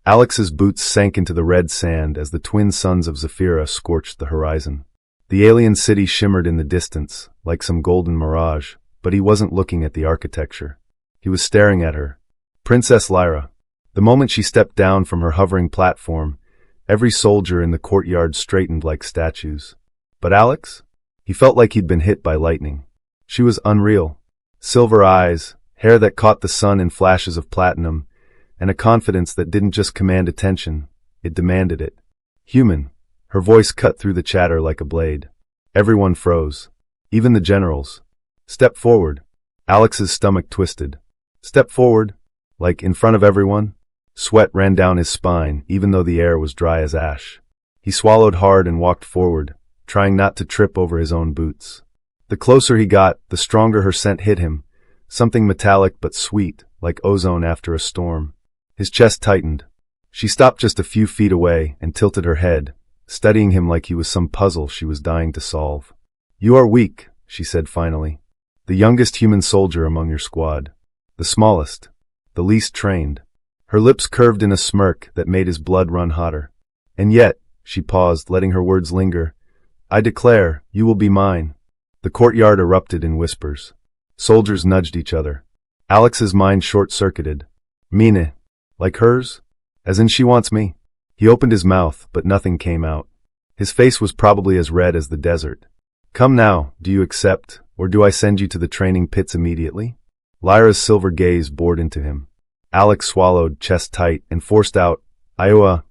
Alex's boots sank into the red sand as the twin suns of Zephyra scorched the horizon. The alien city shimmered in the distance, like some golden mirage, but he wasn't looking at the architecture. He was staring at her. Princess Lyra. The moment she stepped down from her hovering platform, every soldier in the courtyard straightened like statues. But Alex? He felt like he'd been hit by lightning. She was unreal. Silver eyes, hair that caught the sun in flashes of platinum, and a confidence that didn't just command attention, it demanded it. Human. Her voice cut through the chatter like a blade. Everyone froze. Even the generals. Step forward. Alex's stomach twisted. Step forward. Like in front of everyone? Sweat ran down his spine, even though the air was dry as ash. He swallowed hard and walked forward, trying not to trip over his own boots. The closer he got, the stronger her scent hit him, something metallic but sweet, like ozone after a storm. His chest tightened. She stopped just a few feet away and tilted her head, studying him like he was some puzzle she was dying to solve. "You are weak," she said finally. "The youngest human soldier among your squad. The smallest. The least trained." Her lips curved in a smirk that made his blood run hotter. "And yet," she paused, letting her words linger, "I declare, you will be mine." The courtyard erupted in whispers. Soldiers nudged each other. Alex's mind short-circuited. "Mine. Like hers? As in she wants me?" He opened his mouth, but nothing came out. His face was probably as red as the desert. "Come now, do you accept, or do I send you to the training pits immediately?" Lyra's silver gaze bored into him. Alex swallowed, chest tight, and forced out, I'd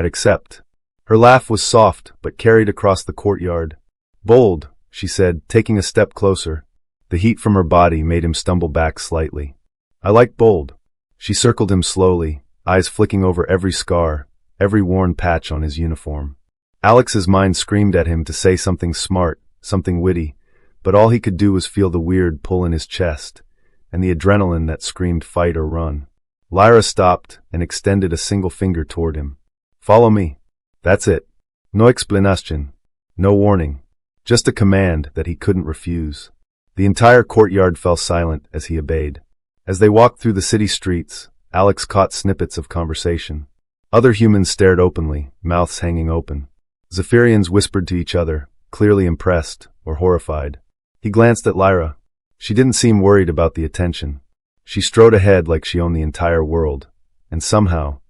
accept." Her laugh was soft, but carried across the courtyard. "Bold," she said, taking a step closer. The heat from her body made him stumble back slightly. "I like bold." She circled him slowly, eyes flicking over every scar, every worn patch on his uniform. Alex's mind screamed at him to say something smart, something witty, but all he could do was feel the weird pull in his chest, and the adrenaline that screamed fight or run. Lyra stopped and extended a single finger toward him. "Follow me." That's it. No explanation. No warning. Just a command that he couldn't refuse. The entire courtyard fell silent as he obeyed. As they walked through the city streets, Alex caught snippets of conversation. Other humans stared openly, mouths hanging open. Zephyrians whispered to each other, clearly impressed or horrified. He glanced at Lyra. She didn't seem worried about the attention. She strode ahead like she owned the entire world, and somehow,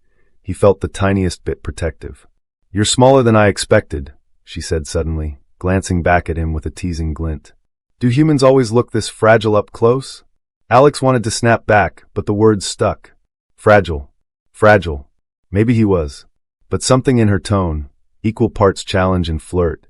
he felt the tiniest bit protective. "You're smaller than I expected," she said suddenly, glancing back at him with a teasing glint. "Do humans always look this fragile up close?" Alex wanted to snap back, but the words stuck. Fragile. Fragile. Maybe he was. But something in her tone, equal parts challenge and flirt,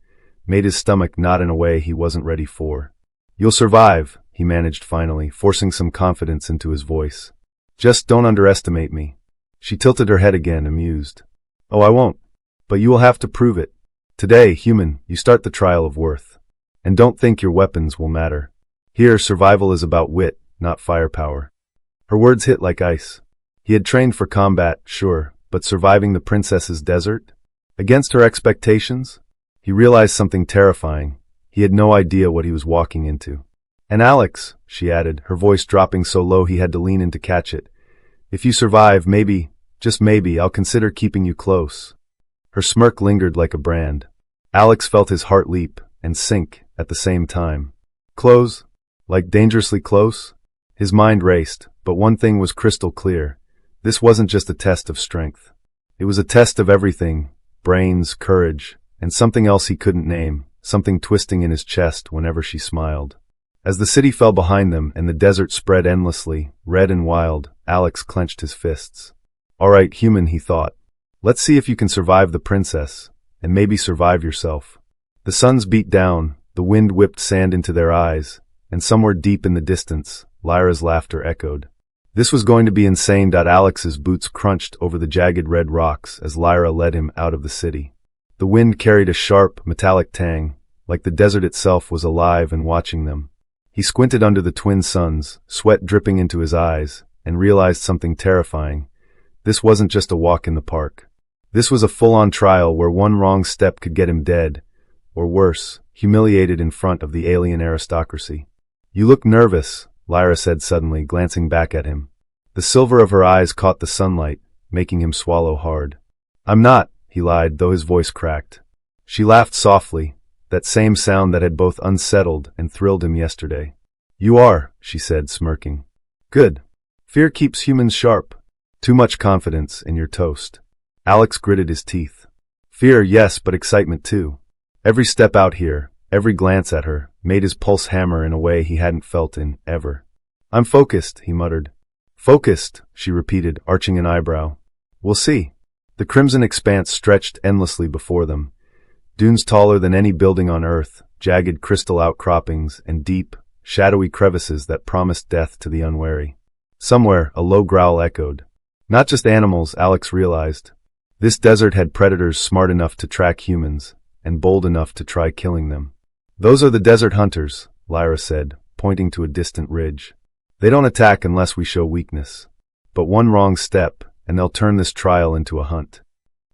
made his stomach knot in a way he wasn't ready for. "You'll survive," he managed finally, forcing some confidence into his voice. "Just don't underestimate me." She tilted her head again, amused. "Oh, I won't. But you will have to prove it. Today, human, you start the trial of worth. And don't think your weapons will matter. Here, survival is about wit, not firepower." Her words hit like ice. He had trained for combat, sure, but surviving the princess's desert? Against her expectations? He realized something terrifying. He had no idea what he was walking into. "And Alex," she added, her voice dropping so low he had to lean in to catch it, "if you survive, maybe, just maybe, I'll consider keeping you close." Her smirk lingered like a brand. Alex felt his heart leap and sink at the same time. Close? Like dangerously close? His mind raced, but one thing was crystal clear. This wasn't just a test of strength. It was a test of everything, brains, courage, and something else he couldn't name, something twisting in his chest whenever she smiled. As the city fell behind them and the desert spread endlessly, red and wild, Alex clenched his fists. "All right, human," he thought. "Let's see if you can survive the princess, and maybe survive yourself." The suns beat down, the wind whipped sand into their eyes, and somewhere deep in the distance, Lyra's laughter echoed. This was going to be insane. Alex's boots crunched over the jagged red rocks as Lyra led him out of the city. The wind carried a sharp, metallic tang, like the desert itself was alive and watching them. He squinted under the twin suns, sweat dripping into his eyes, and realized something terrifying. This wasn't just a walk in the park. This was a full-on trial where one wrong step could get him dead, or worse, humiliated in front of the alien aristocracy. "You look nervous," Lyra said suddenly, glancing back at him. The silver of her eyes caught the sunlight, making him swallow hard. "I'm not," he lied, though his voice cracked. She laughed softly, that same sound that had both unsettled and thrilled him yesterday. "You are," she said, smirking. "Good. Fear keeps humans sharp. Too much confidence, and you're toast." Alex gritted his teeth. Fear, yes, but excitement too. Every step out here, every glance at her, made his pulse hammer in a way he hadn't felt in ever. "I'm focused," he muttered. "Focused," she repeated, arching an eyebrow. "We'll see." The crimson expanse stretched endlessly before them. Dunes taller than any building on Earth, jagged crystal outcroppings, and deep, shadowy crevices that promised death to the unwary. Somewhere, a low growl echoed. Not just animals, Alex realized. This desert had predators smart enough to track humans, and bold enough to try killing them. "Those are the desert hunters," Lyra said, pointing to a distant ridge. "They don't attack unless we show weakness. But one wrong step, and they'll turn this trial into a hunt."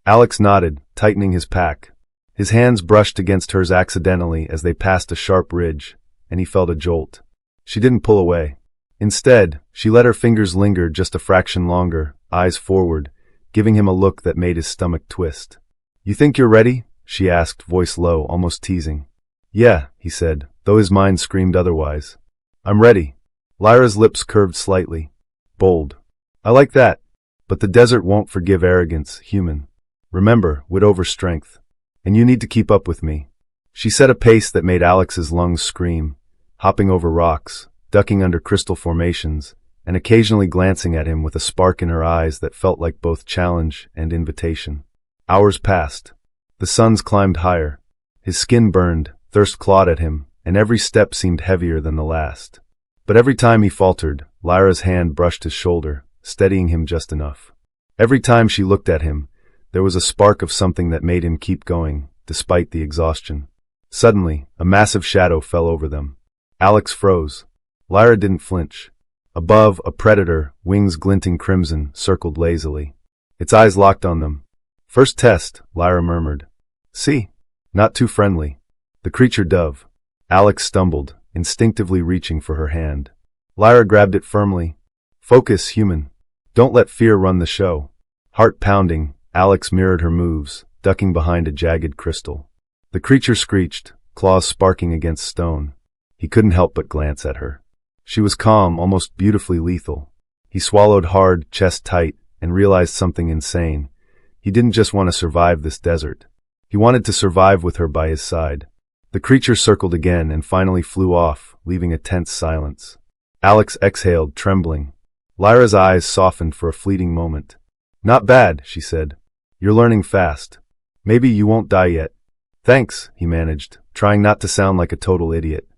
Alex nodded, tightening his pack. His hands brushed against hers accidentally as they passed a sharp ridge, and he felt a jolt. She didn't pull away. Instead, she let her fingers linger just a fraction longer, eyes forward, giving him a look that made his stomach twist. "You think you're ready?" she asked, voice low, almost teasing. "Yeah," he said, though his mind screamed otherwise. "I'm ready." Lyra's lips curved slightly. "Bold. I like that. But the desert won't forgive arrogance, human. Remember, wit over strength. And you need to keep up with me." She set a pace that made Alex's lungs scream, hopping over rocks, ducking under crystal formations, and occasionally glancing at him with a spark in her eyes that felt like both challenge and invitation. Hours passed. The suns climbed higher. His skin burned, thirst clawed at him, and every step seemed heavier than the last. But every time he faltered, Lyra's hand brushed his shoulder, steadying him just enough. Every time she looked at him, there was a spark of something that made him keep going, despite the exhaustion. Suddenly, a massive shadow fell over them. Alex froze. Lyra didn't flinch. Above, a predator, wings glinting crimson, circled lazily. Its eyes locked on them. "First test," Lyra murmured. "See? Not too friendly." The creature dove. Alex stumbled, instinctively reaching for her hand. Lyra grabbed it firmly. "Focus, human. Don't let fear run the show." Heart pounding, Alex mirrored her moves, ducking behind a jagged crystal. The creature screeched, claws sparking against stone. He couldn't help but glance at her. She was calm, almost beautifully lethal. He swallowed hard, chest tight, and realized something insane. He didn't just want to survive this desert. He wanted to survive with her by his side. The creature circled again and finally flew off, leaving a tense silence. Alex exhaled, trembling. Lyra's eyes softened for a fleeting moment. "Not bad," she said. "You're learning fast. Maybe you won't die yet." "Thanks," he managed, trying not to sound like a total idiot.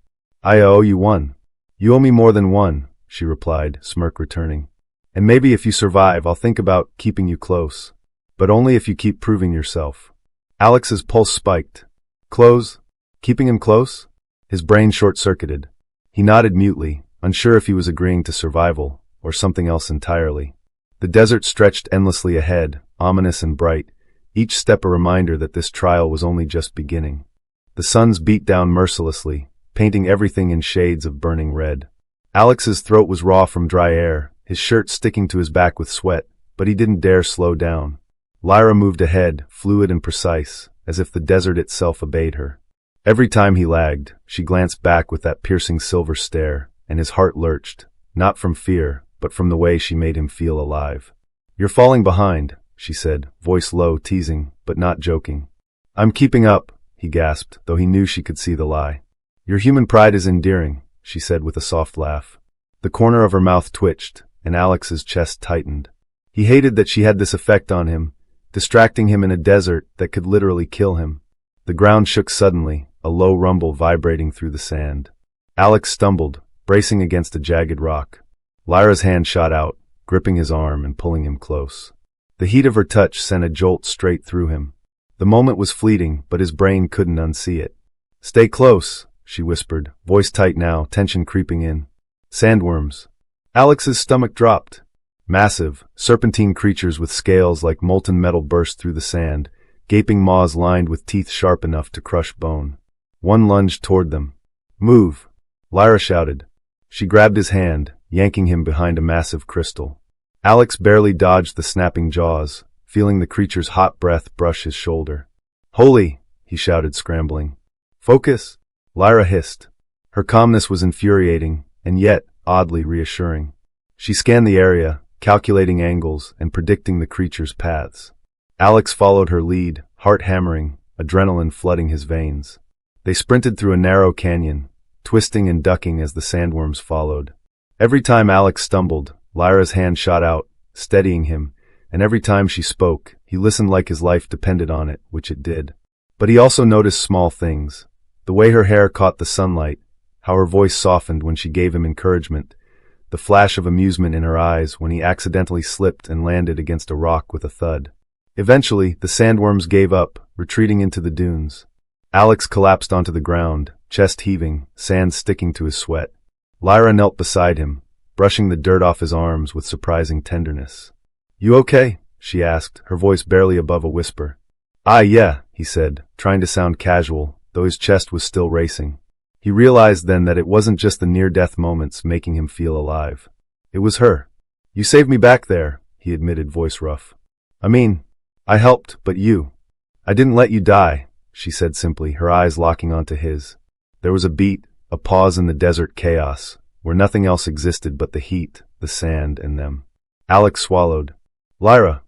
"I owe you one." "You owe me more than one," she replied, smirk returning. "And maybe if you survive, I'll think about keeping you close. But only if you keep proving yourself." Alex's pulse spiked. "Close? Keeping him close?" His brain short-circuited. He nodded mutely, unsure if he was agreeing to survival, or something else entirely. The desert stretched endlessly ahead, ominous and bright, each step a reminder that this trial was only just beginning. The suns beat down mercilessly, painting everything in shades of burning red. Alex's throat was raw from dry air, his shirt sticking to his back with sweat, but he didn't dare slow down. Lyra moved ahead, fluid and precise, as if the desert itself obeyed her. Every time he lagged, she glanced back with that piercing silver stare, and his heart lurched, not from fear, but from the way she made him feel alive. "You're falling behind," she said, voice low, teasing, but not joking. "I'm keeping up," he gasped, though he knew she could see the lie. "Your human pride is endearing," she said with a soft laugh. The corner of her mouth twitched, and Alex's chest tightened. He hated that she had this effect on him, distracting him in a desert that could literally kill him. The ground shook suddenly, a low rumble vibrating through the sand. Alex stumbled, bracing against a jagged rock. Lyra's hand shot out, gripping his arm and pulling him close. The heat of her touch sent a jolt straight through him. The moment was fleeting, but his brain couldn't unsee it. "Stay close," she whispered, voice tight now, tension creeping in. "Sandworms." Alex's stomach dropped. Massive, serpentine creatures with scales like molten metal burst through the sand, gaping maws lined with teeth sharp enough to crush bone. One lunged toward them. "Move!" Lyra shouted. She grabbed his hand, yanking him behind a massive crystal. Alex barely dodged the snapping jaws, feeling the creature's hot breath brush his shoulder. "Holy!" he shouted, scrambling. "Focus!" Lyra hissed. Her calmness was infuriating, and yet oddly reassuring. She scanned the area, calculating angles and predicting the creature's paths. Alex followed her lead, heart hammering, adrenaline flooding his veins. They sprinted through a narrow canyon, twisting and ducking as the sandworms followed. Every time Alex stumbled, Lyra's hand shot out, steadying him, and every time she spoke, he listened like his life depended on it, which it did. But he also noticed small things. The way her hair caught the sunlight, how her voice softened when she gave him encouragement, the flash of amusement in her eyes when he accidentally slipped and landed against a rock with a thud. Eventually, the sandworms gave up, retreating into the dunes. Alex collapsed onto the ground, chest heaving, sand sticking to his sweat. Lyra knelt beside him, brushing the dirt off his arms with surprising tenderness. "You okay?" she asked, her voice barely above a whisper. Yeah," he said, trying to sound casual, though his chest was still racing. He realized then that it wasn't just the near-death moments making him feel alive. It was her. "You saved me back there," he admitted, voice rough. "I mean, I helped, but you. I didn't let you die," she said simply, her eyes locking onto his. There was a beat, a pause in the desert chaos, where nothing else existed but the heat, the sand, and them. Alex swallowed. "Lyra."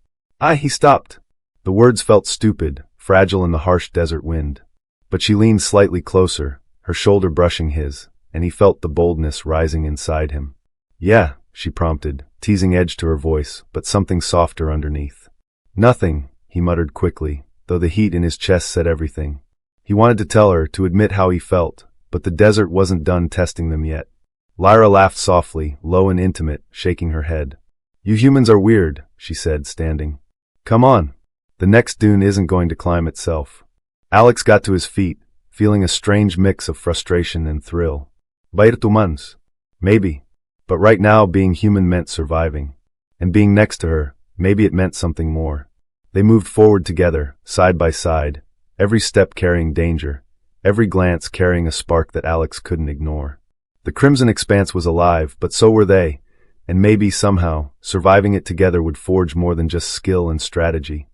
He stopped. The words felt stupid, fragile in the harsh desert wind. But she leaned slightly closer, her shoulder brushing his, and he felt the boldness rising inside him. "Yeah," she prompted, teasing edge to her voice, but something softer underneath. "Nothing," he muttered quickly, though the heat in his chest said everything. He wanted to tell her, to admit how he felt, but the desert wasn't done testing them yet. Lyra laughed softly, low and intimate, shaking her head. "You humans are weird," she said, standing. "Come on. The next dune isn't going to climb itself." Alex got to his feet, feeling a strange mix of frustration and thrill. "Bair humans? Maybe. But right now being human meant surviving. And being next to her, maybe it meant something more." They moved forward together, side by side, every step carrying danger, every glance carrying a spark that Alex couldn't ignore. The crimson expanse was alive, but so were they, and maybe, somehow, surviving it together would forge more than just skill and strategy.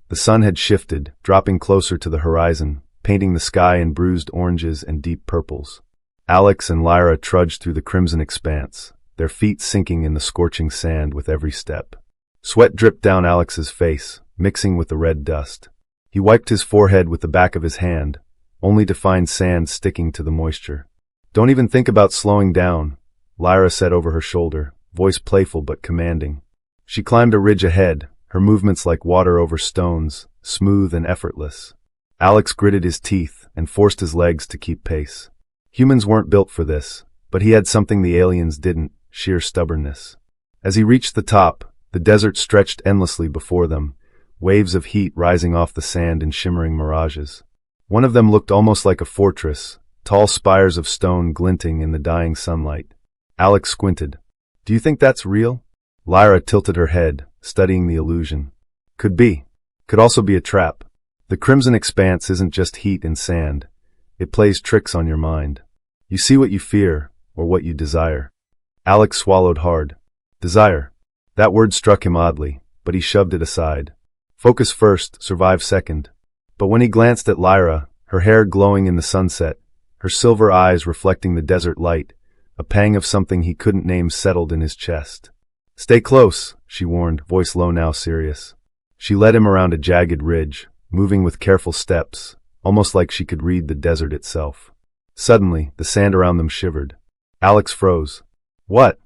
The sun had shifted, dropping closer to the horizon, painting the sky in bruised oranges and deep purples. Alex and Lyra trudged through the crimson expanse, their feet sinking in the scorching sand with every step. Sweat dripped down Alex's face, mixing with the red dust. He wiped his forehead with the back of his hand, only to find sand sticking to the moisture. "Don't even think about slowing down," Lyra said over her shoulder, voice playful but commanding. She climbed a ridge ahead, her movements like water over stones, smooth and effortless. Alex gritted his teeth and forced his legs to keep pace. Humans weren't built for this, but he had something the aliens didn't, sheer stubbornness. As he reached the top, the desert stretched endlessly before them, waves of heat rising off the sand in shimmering mirages. One of them looked almost like a fortress, tall spires of stone glinting in the dying sunlight. Alex squinted. "Do you think that's real?" Lyra tilted her head, studying the illusion. "Could be. Could also be a trap. The crimson expanse isn't just heat and sand. It plays tricks on your mind. You see what you fear, or what you desire." Alex swallowed hard. Desire. That word struck him oddly, but he shoved it aside. Focus first, survive second. But when he glanced at Lyra, her hair glowing in the sunset, her silver eyes reflecting the desert light, a pang of something he couldn't name settled in his chest. "Stay close," she warned, voice low now serious. She led him around a jagged ridge, moving with careful steps, almost like she could read the desert itself. Suddenly, the sand around them shivered. Alex froze. "What?"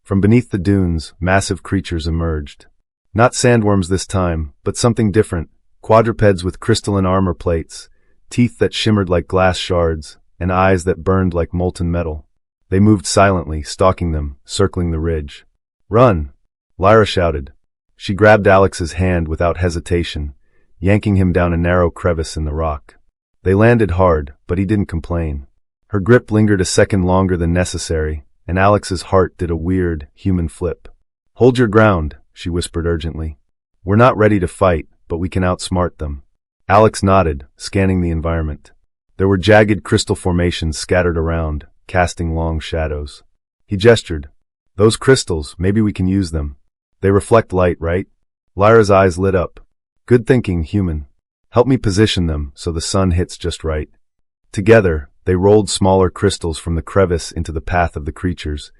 From beneath the dunes, massive creatures emerged. Not sandworms this time, but something different, quadrupeds with crystalline armor plates, teeth that shimmered like glass shards, and eyes that burned like molten metal. They moved silently, stalking them, circling the ridge. "Run!" Lyra shouted. She grabbed Alex's hand without hesitation, yanking him down a narrow crevice in the rock. They landed hard, but he didn't complain. Her grip lingered a second longer than necessary, and Alex's heart did a weird, human flip. "Hold your ground," she whispered urgently. "We're not ready to fight, but we can outsmart them." Alex nodded, scanning the environment. There were jagged crystal formations scattered around, casting long shadows. He gestured. "Those crystals, maybe we can use them." They reflect light, right? Lyra's eyes lit up. Good thinking, human. Help me position them so the sun hits just right. Together, they rolled smaller crystals from the crevice into the path of the creatures,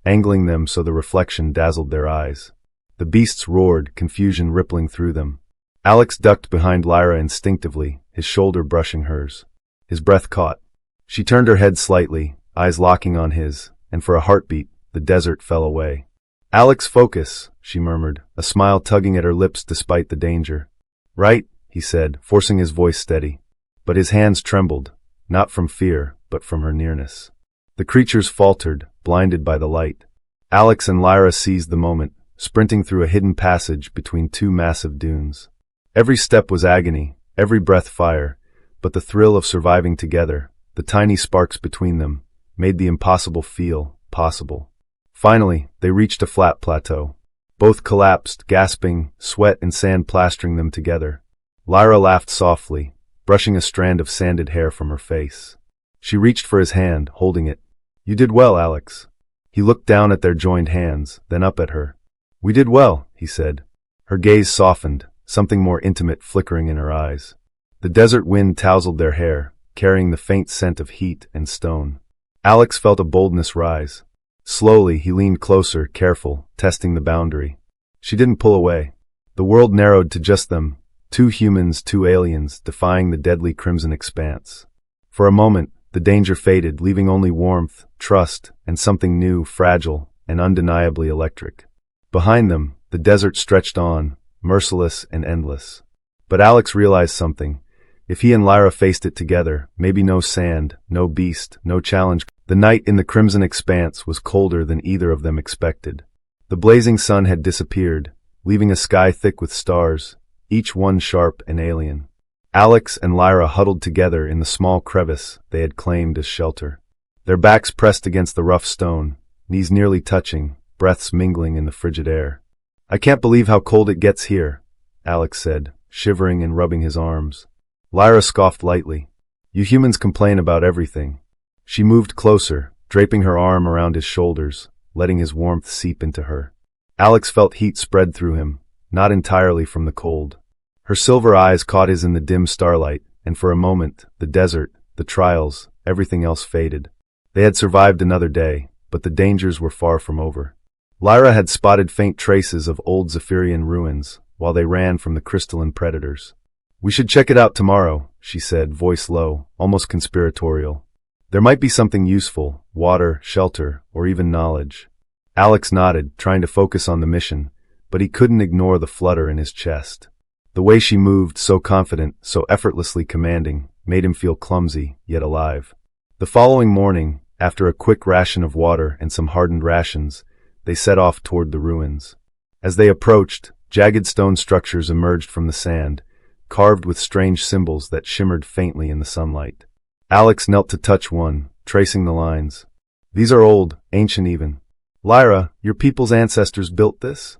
angling them so the reflection dazzled their eyes. The beasts roared, confusion rippling through them. Alex ducked behind Lyra instinctively, his shoulder brushing hers. His breath caught. She turned her head slightly, eyes locking on his, and for a heartbeat, the desert fell away. "Alex, focus," she murmured, a smile tugging at her lips despite the danger. "Right," he said, forcing his voice steady. But his hands trembled, not from fear, but from her nearness. The creatures faltered, blinded by the light. Alex and Lyra seized the moment, sprinting through a hidden passage between two massive dunes. Every step was agony, every breath fire, but the thrill of surviving together, the tiny sparks between them, made the impossible feel possible. Finally, they reached a flat plateau. Both collapsed, gasping, sweat and sand plastering them together. Lyra laughed softly, brushing a strand of sanded hair from her face. She reached for his hand, holding it. "You did well, Alex." He looked down at their joined hands, then up at her. "We did well," he said. Her gaze softened, something more intimate flickering in her eyes. The desert wind tousled their hair, carrying the faint scent of heat and stone. Alex felt a boldness rise. Slowly, he leaned closer, careful, testing the boundary. She didn't pull away. The world narrowed to just them, two humans, two aliens, defying the deadly crimson expanse. For a moment, the danger faded, leaving only warmth, trust, and something new, fragile, and undeniably electric. Behind them, the desert stretched on, merciless and endless. But Alex realized something. If he and Lyra faced it together, maybe no sand, no beast, no challenge. The night in the crimson expanse was colder than either of them expected. The blazing sun had disappeared, leaving a sky thick with stars, each one sharp and alien. Alex and Lyra huddled together in the small crevice they had claimed as shelter. Their backs pressed against the rough stone, knees nearly touching, breaths mingling in the frigid air. "I can't believe how cold it gets here," Alex said, shivering and rubbing his arms. Lyra scoffed lightly. "You humans complain about everything." She moved closer, draping her arm around his shoulders, letting his warmth seep into her. Alex felt heat spread through him, not entirely from the cold. Her silver eyes caught his in the dim starlight, and for a moment, the desert, the trials, everything else faded. They had survived another day, but the dangers were far from over. Lyra had spotted faint traces of old Zephyrian ruins, while they ran from the crystalline predators. "We should check it out tomorrow," she said, voice low, almost conspiratorial. "There might be something useful, water, shelter, or even knowledge." Alex nodded, trying to focus on the mission, but he couldn't ignore the flutter in his chest. The way she moved, so confident, so effortlessly commanding, made him feel clumsy, yet alive. The following morning, after a quick ration of water and some hardened rations, they set off toward the ruins. As they approached, jagged stone structures emerged from the sand, carved with strange symbols that shimmered faintly in the sunlight. Alex knelt to touch one, tracing the lines. "These are old, ancient even. Lyra, your people's ancestors built this?"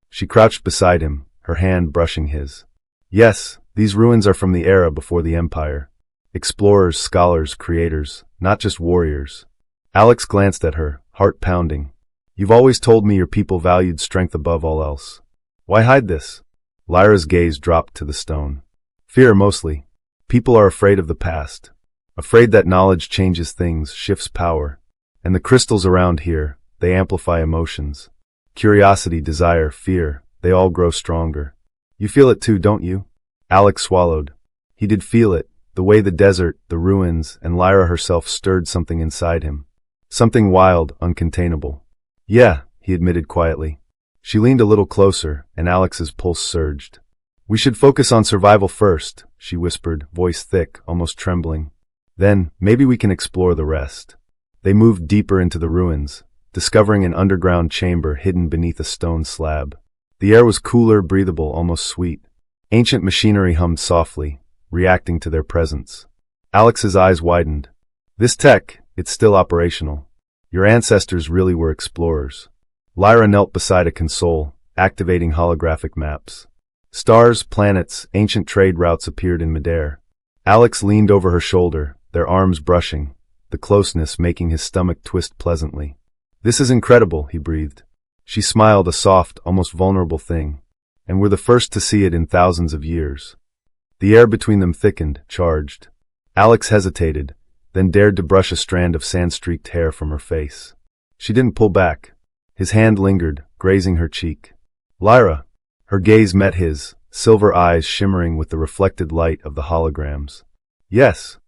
She crouched beside him, her hand brushing his. "Yes, these ruins are from the era before the Empire. Explorers, scholars, creators, not just warriors." Alex glanced at her, heart pounding. "You've always told me your people valued strength above all else. Why hide this?" Lyra's gaze dropped to the stone. "Fear, mostly. People are afraid of the past. Afraid that knowledge changes things, shifts power. And the crystals around here, they amplify emotions. Curiosity, desire, fear, they all grow stronger. You feel it too, don't you?" Alex swallowed. He did feel it, the way the desert, the ruins, and Lyra herself stirred something inside him. Something wild, uncontainable. "Yeah," he admitted quietly. She leaned a little closer, and Alex's pulse surged. "We should focus on survival first," she whispered, voice thick, almost trembling. "Then, maybe we can explore the rest." They moved deeper into the ruins, discovering an underground chamber hidden beneath a stone slab. The air was cooler, breathable, almost sweet. Ancient machinery hummed softly, reacting to their presence. Alex's eyes widened. "This tech, it's still operational. Your ancestors really were explorers." Lyra knelt beside a console, activating holographic maps. Stars, planets, ancient trade routes appeared in midair. Alex leaned over her shoulder, their arms brushing, the closeness making his stomach twist pleasantly. "This is incredible," he breathed. She smiled, a soft, almost vulnerable thing. And we're the first to see it in thousands of years. The air between them thickened, charged. Alex hesitated, then dared to brush a strand of sand-streaked hair from her face. She didn't pull back. His hand lingered, grazing her cheek. Lyra! Her gaze met his, silver eyes shimmering with the reflected light of the holograms. Yes.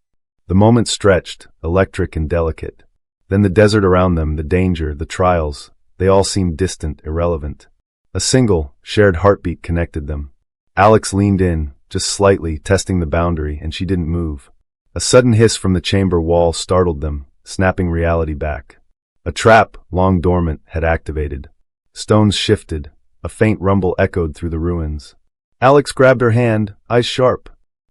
The moment stretched, electric and delicate. Then the desert around them, the danger, the trials, they all seemed distant, irrelevant. A single, shared heartbeat connected them. Alex leaned in, just slightly, testing the boundary, and she didn't move. A sudden hiss from the chamber wall startled them, snapping reality back. A trap, long dormant, had activated. Stones shifted. A faint rumble echoed through the ruins. Alex grabbed her hand, eyes sharp.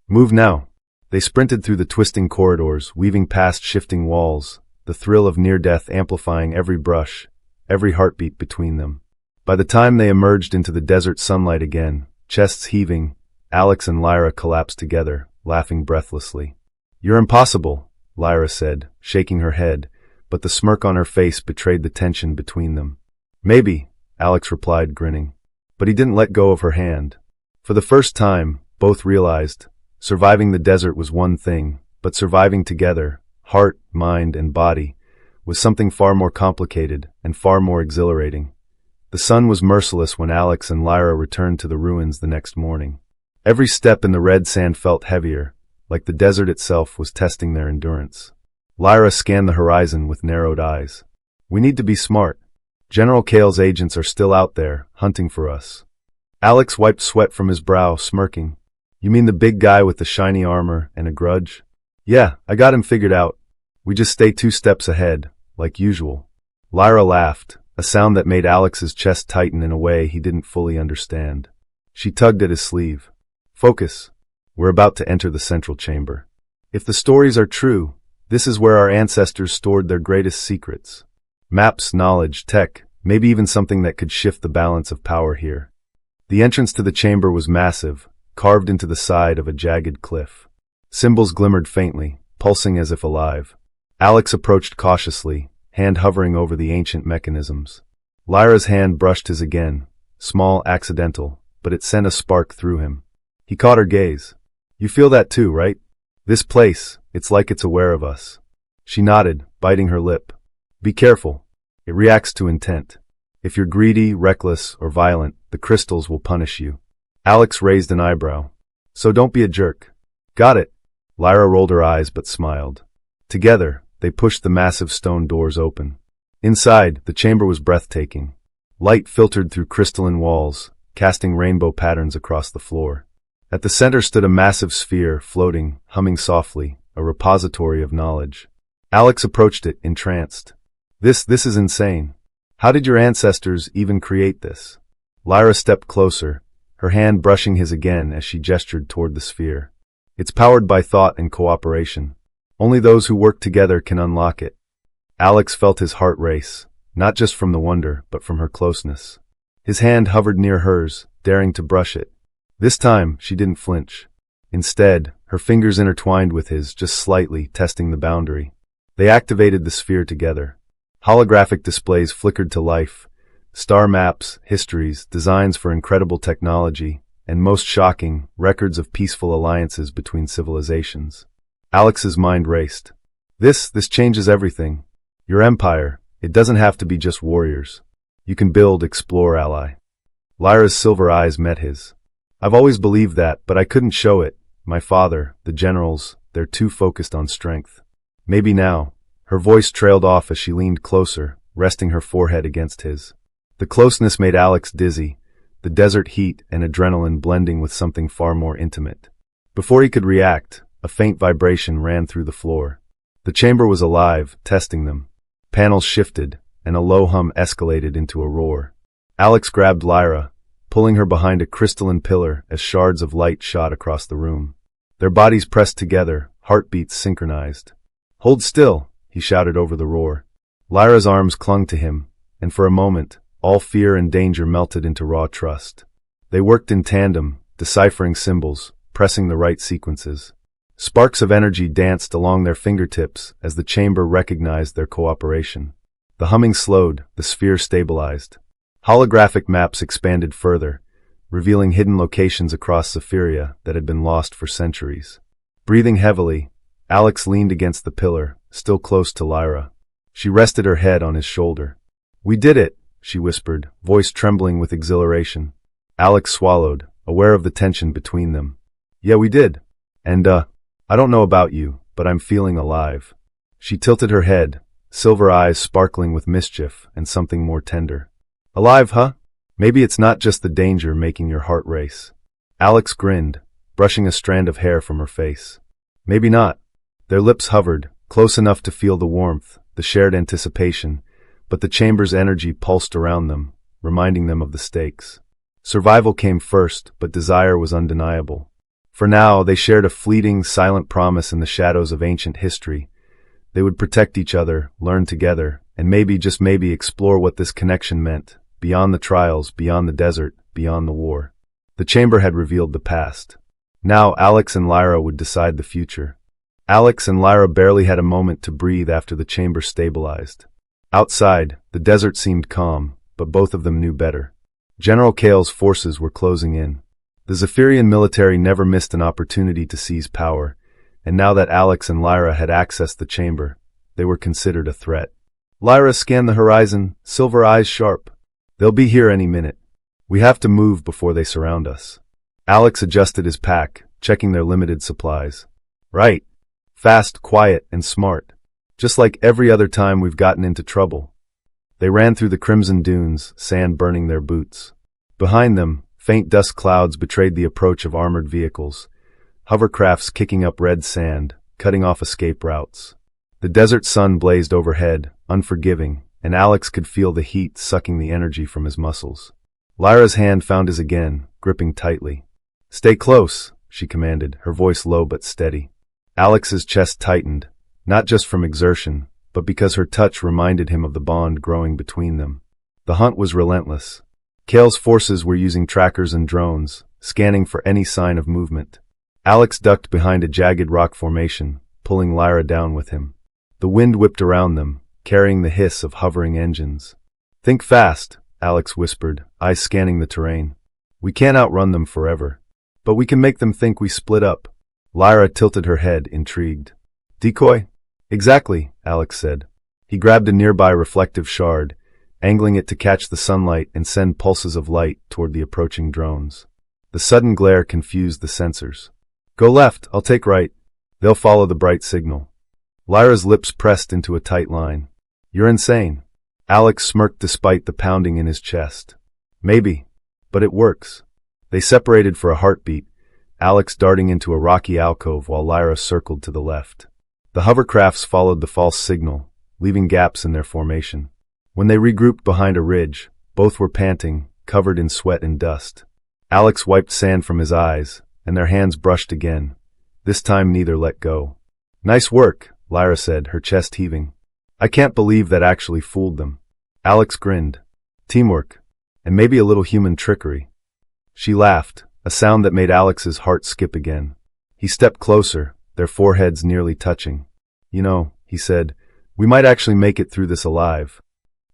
Move now. They sprinted through the twisting corridors, weaving past shifting walls, the thrill of near-death amplifying every brush, every heartbeat between them. By the time they emerged into the desert sunlight again, chests heaving, Alex and Lyra collapsed together, laughing breathlessly. You're impossible, Lyra said, shaking her head, but the smirk on her face betrayed the tension between them. Maybe, Alex replied, grinning. But he didn't let go of her hand. For the first time, both realized, surviving the desert was one thing, but surviving together, heart, mind, and body, was something far more complicated and far more exhilarating. The sun was merciless when Alex and Lyra returned to the ruins the next morning. Every step in the red sand felt heavier, like the desert itself was testing their endurance. Lyra scanned the horizon with narrowed eyes. We need to be smart. General Kale's agents are still out there, hunting for us. Alex wiped sweat from his brow, smirking. You mean the big guy with the shiny armor and a grudge? Yeah, I got him figured out. We just stay 2 steps ahead, like usual. Lyra laughed, a sound that made Alex's chest tighten in a way he didn't fully understand. She tugged at his sleeve. Focus. We're about to enter the central chamber. If the stories are true, this is where our ancestors stored their greatest secrets. Maps, knowledge, tech, maybe even something that could shift the balance of power here. The entrance to the chamber was massive, carved into the side of a jagged cliff. Symbols glimmered faintly, pulsing as if alive. Alex approached cautiously, hand hovering over the ancient mechanisms. Lyra's hand brushed his again, small, accidental, but it sent a spark through him. He caught her gaze. You feel that too, right? This place, it's like it's aware of us. She nodded, biting her lip. Be careful. It reacts to intent. If you're greedy, reckless, or violent, the crystals will punish you. Alex raised an eyebrow. So don't be a jerk. Got it. Lyra rolled her eyes but smiled. Together, they pushed the massive stone doors open. Inside, the chamber was breathtaking. Light filtered through crystalline walls, casting rainbow patterns across the floor. At the center stood a massive sphere, floating, humming softly, a repository of knowledge. Alex approached it, entranced. This is insane. How did your ancestors even create this? Lyra stepped closer, her hand brushing his again as she gestured toward the sphere. It's powered by thought and cooperation. Only those who work together can unlock it. Alex felt his heart race, not just from the wonder, but from her closeness. His hand hovered near hers, daring to brush it. This time, she didn't flinch. Instead, her fingers intertwined with his, just slightly, testing the boundary. They activated the sphere together. Holographic displays flickered to life. Star maps, histories, designs for incredible technology, and most shocking, records of peaceful alliances between civilizations. Alex's mind raced. This changes everything. Your empire, it doesn't have to be just warriors. You can build, explore, ally. Lyra's silver eyes met his. I've always believed that, but I couldn't show it. My father, the generals, they're too focused on strength. Maybe now. Her voice trailed off as she leaned closer, resting her forehead against his. The closeness made Alex dizzy, the desert heat and adrenaline blending with something far more intimate. Before he could react, a faint vibration ran through the floor. The chamber was alive, testing them. Panels shifted, and a low hum escalated into a roar. Alex grabbed Lyra, pulling her behind a crystalline pillar as shards of light shot across the room. Their bodies pressed together, heartbeats synchronized. Hold still, he shouted over the roar. Lyra's arms clung to him, and for a moment, all fear and danger melted into raw trust. They worked in tandem, deciphering symbols, pressing the right sequences. Sparks of energy danced along their fingertips as the chamber recognized their cooperation. The humming slowed, the sphere stabilized. Holographic maps expanded further, revealing hidden locations across Zephyria that had been lost for centuries. Breathing heavily, Alex leaned against the pillar, still close to Lyra. She rested her head on his shoulder. "We did it," she whispered, voice trembling with exhilaration. Alex swallowed, aware of the tension between them. "Yeah, we did. And, I don't know about you, but I'm feeling alive." She tilted her head, silver eyes sparkling with mischief and something more tender. "Alive, huh? Maybe it's not just the danger making your heart race." Alex grinned, brushing a strand of hair from her face. "Maybe not." Their lips hovered, close enough to feel the warmth, the shared anticipation, but the chamber's energy pulsed around them, reminding them of the stakes. Survival came first, but desire was undeniable. For now, they shared a fleeting, silent promise in the shadows of ancient history. They would protect each other, learn together, and maybe, just maybe, explore what this connection meant, beyond the trials, beyond the desert, beyond the war. The chamber had revealed the past. Now Alex and Lyra would decide the future. Alex and Lyra barely had a moment to breathe after the chamber stabilized. Outside, the desert seemed calm, but both of them knew better. General Kale's forces were closing in. The Zephyrian military never missed an opportunity to seize power, and now that Alex and Lyra had accessed the chamber, they were considered a threat. Lyra scanned the horizon, silver eyes sharp. "They'll be here any minute. We have to move before they surround us." Alex adjusted his pack, checking their limited supplies. "Right. Fast, quiet, and smart. Just like every other time we've gotten into trouble." They ran through the crimson dunes, sand burning their boots. Behind them, faint dust clouds betrayed the approach of armored vehicles, hovercrafts kicking up red sand, cutting off escape routes. The desert sun blazed overhead, unforgiving, and Alex could feel the heat sucking the energy from his muscles. Lyra's hand found his again, gripping tightly. "Stay close," she commanded, her voice low but steady. Alex's chest tightened, not just from exertion, but because her touch reminded him of the bond growing between them. The hunt was relentless. Kale's forces were using trackers and drones, scanning for any sign of movement. Alex ducked behind a jagged rock formation, pulling Lyra down with him. The wind whipped around them, carrying the hiss of hovering engines. "Think fast," Alex whispered, eyes scanning the terrain. "We can't outrun them forever. But we can make them think we split up." Lyra tilted her head, intrigued. "Decoy?" "Exactly," Alex said. He grabbed a nearby reflective shard, angling it to catch the sunlight and send pulses of light toward the approaching drones. The sudden glare confused the sensors. "Go left, I'll take right. They'll follow the bright signal." Lyra's lips pressed into a tight line. "You're insane." Alex smirked despite the pounding in his chest. "Maybe. But it works." They separated for a heartbeat, Alex darting into a rocky alcove while Lyra circled to the left. The hovercrafts followed the false signal, leaving gaps in their formation. When they regrouped behind a ridge, both were panting, covered in sweat and dust. Alex wiped sand from his eyes, and their hands brushed again. This time neither let go. "Nice work," Lyra said, her chest heaving. "I can't believe that actually fooled them." Alex grinned. "Teamwork. And maybe a little human trickery." She laughed, a sound that made Alex's heart skip again. He stepped closer, their foreheads nearly touching. "You know," he said, "we might actually make it through this alive."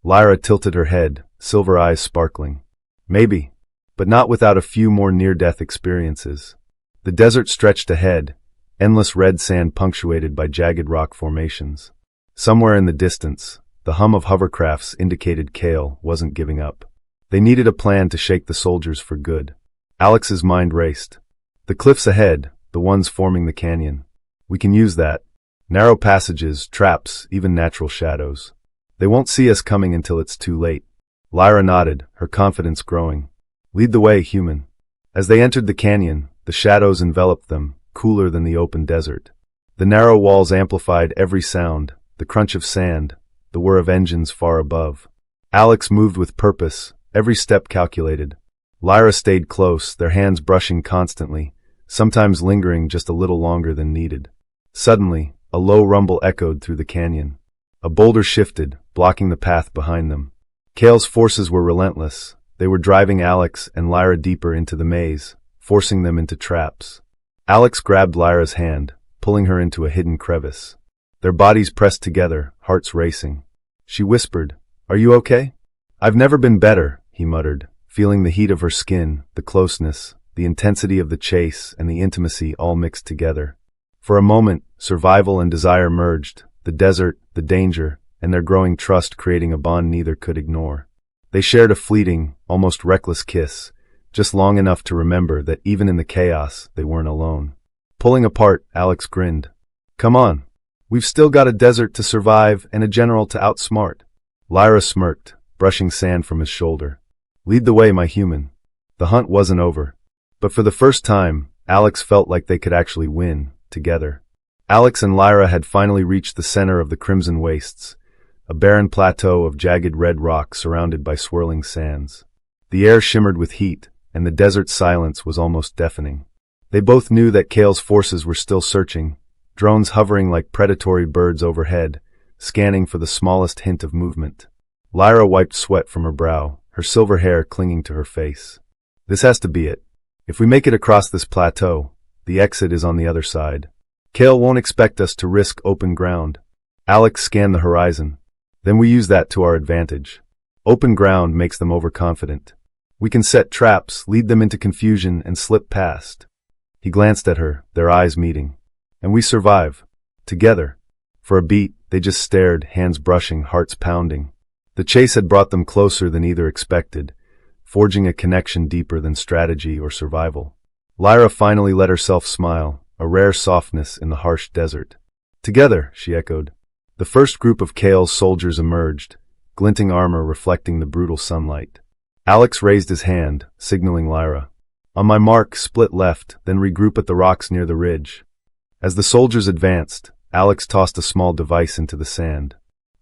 Lyra tilted her head, silver eyes sparkling. "Maybe. But not without a few more near-death experiences." The desert stretched ahead, endless red sand punctuated by jagged rock formations. Somewhere in the distance, the hum of hovercrafts indicated Kale wasn't giving up. They needed a plan to shake the soldiers for good. Alex's mind raced. "The cliffs ahead, the ones forming the canyon. We can use that. Narrow passages, traps, even natural shadows. They won't see us coming until it's too late." Lyra nodded, her confidence growing. "Lead the way, human." As they entered the canyon, the shadows enveloped them, cooler than the open desert. The narrow walls amplified every sound, the crunch of sand, the whir of engines far above. Alex moved with purpose, every step calculated. Lyra stayed close, their hands brushing constantly, sometimes lingering just a little longer than needed. Suddenly, a low rumble echoed through the canyon. A boulder shifted, blocking the path behind them. Kale's forces were relentless. They were driving Alex and Lyra deeper into the maze, forcing them into traps. Alex grabbed Lyra's hand, pulling her into a hidden crevice. Their bodies pressed together, hearts racing. She whispered, "Are you okay?" "I've never been better," he muttered, feeling the heat of her skin, the closeness, the intensity of the chase, and the intimacy all mixed together. For a moment, survival and desire merged, the desert, the danger, and their growing trust creating a bond neither could ignore. They shared a fleeting, almost reckless kiss, just long enough to remember that even in the chaos, they weren't alone. Pulling apart, Alex grinned. Come on. We've still got a desert to survive and a general to outsmart. Lyra smirked, brushing sand from his shoulder. Lead the way, my human. The hunt wasn't over. But for the first time, Alex felt like they could actually win, together. Alex and Lyra had finally reached the center of the Crimson Wastes, a barren plateau of jagged red rock surrounded by swirling sands. The air shimmered with heat, and the desert's silence was almost deafening. They both knew that Kale's forces were still searching, drones hovering like predatory birds overhead, scanning for the smallest hint of movement. Lyra wiped sweat from her brow, her silver hair clinging to her face. This has to be it. If we make it across this plateau, the exit is on the other side. Kale won't expect us to risk open ground. Alex scanned the horizon. Then we use that to our advantage. Open ground makes them overconfident. We can set traps, lead them into confusion, and slip past. He glanced at her, their eyes meeting. And we survive. Together. For a beat, they just stared, hands brushing, hearts pounding. The chase had brought them closer than either expected, forging a connection deeper than strategy or survival. Lyra finally let herself smile, a rare softness in the harsh desert. Together, she echoed. The first group of Kale's soldiers emerged, glinting armor reflecting the brutal sunlight. Alex raised his hand, signaling Lyra. On my mark, split left, then regroup at the rocks near the ridge. As the soldiers advanced, Alex tossed a small device into the sand.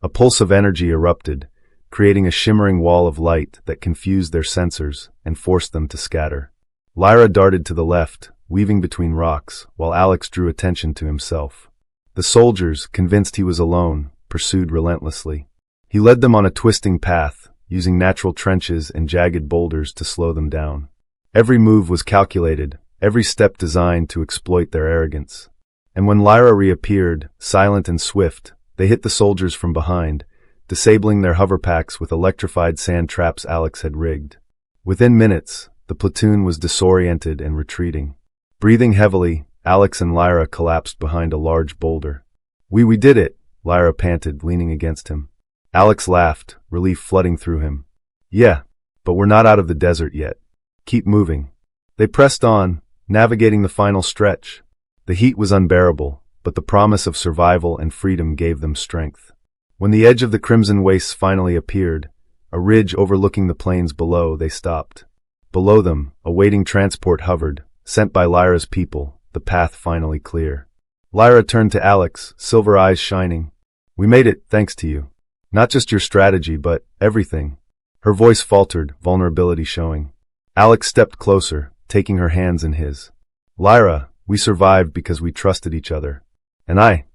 A pulse of energy erupted, creating a shimmering wall of light that confused their sensors and forced them to scatter. Lyra darted to the left, weaving between rocks, while Alex drew attention to himself. The soldiers, convinced he was alone, pursued relentlessly. He led them on a twisting path, using natural trenches and jagged boulders to slow them down. Every move was calculated, every step designed to exploit their arrogance. And when Lyra reappeared, silent and swift, they hit the soldiers from behind, disabling their hoverpacks with electrified sand traps Alex had rigged. Within minutes, the platoon was disoriented and retreating. Breathing heavily, Alex and Lyra collapsed behind a large boulder. We did it, Lyra panted, leaning against him. Alex laughed, relief flooding through him. Yeah, but we're not out of the desert yet. Keep moving. They pressed on, navigating the final stretch. The heat was unbearable, but the promise of survival and freedom gave them strength. When the edge of the Crimson Wastes finally appeared, a ridge overlooking the plains below, they stopped. Below them, a waiting transport hovered, sent by Lyra's people, the path finally clear. Lyra turned to Alex, silver eyes shining. We made it, thanks to you. Not just your strategy, but everything. Her voice faltered, vulnerability showing. Alex stepped closer, taking her hands in his. Lyra, we survived because we trusted each other. And I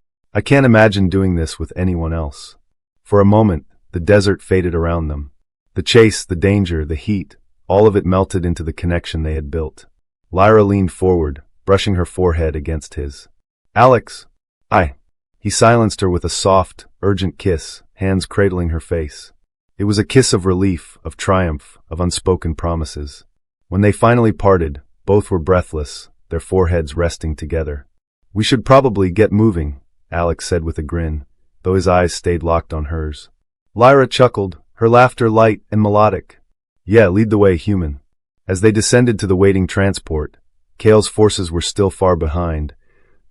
can't imagine doing this with anyone else. For a moment, the desert faded around them. The chase, the danger, the heat, all of it melted into the connection they had built. Lyra leaned forward, brushing her forehead against his. Alex, He silenced her with a soft, urgent kiss, hands cradling her face. It was a kiss of relief, of triumph, of unspoken promises. When they finally parted, both were breathless, their foreheads resting together. We should probably get moving, Alex said with a grin, though his eyes stayed locked on hers. Lyra chuckled, her laughter light and melodic. Yeah, lead the way, human. As they descended to the waiting transport, Kale's forces were still far behind,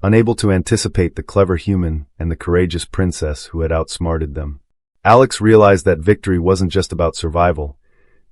unable to anticipate the clever human and the courageous princess who had outsmarted them. Alex realized that victory wasn't just about survival.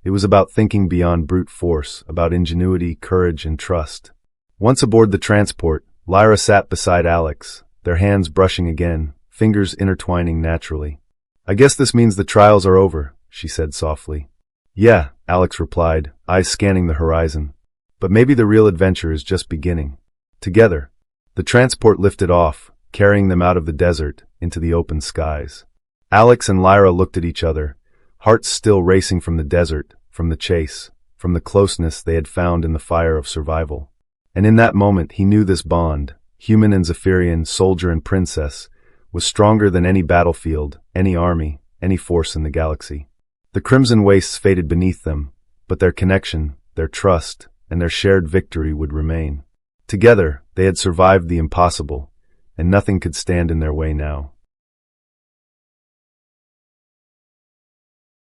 It was about thinking beyond brute force, about ingenuity, courage, and trust. Once aboard the transport, Lyra sat beside Alex, their hands brushing again, fingers intertwining naturally. I guess this means the trials are over, she said softly. Yeah, Alex replied, eyes scanning the horizon. But maybe the real adventure is just beginning. Together, the transport lifted off, carrying them out of the desert into the open skies. Alex and Lyra looked at each other, hearts still racing from the desert, from the chase, from the closeness they had found in the fire of survival. And in that moment he knew this bond, human and Zephyrian, soldier and princess, was stronger than any battlefield, any army, any force in the galaxy. The crimson wastes faded beneath them, but their connection, their trust, and their shared victory would remain. Together, they had survived the impossible, and nothing could stand in their way now.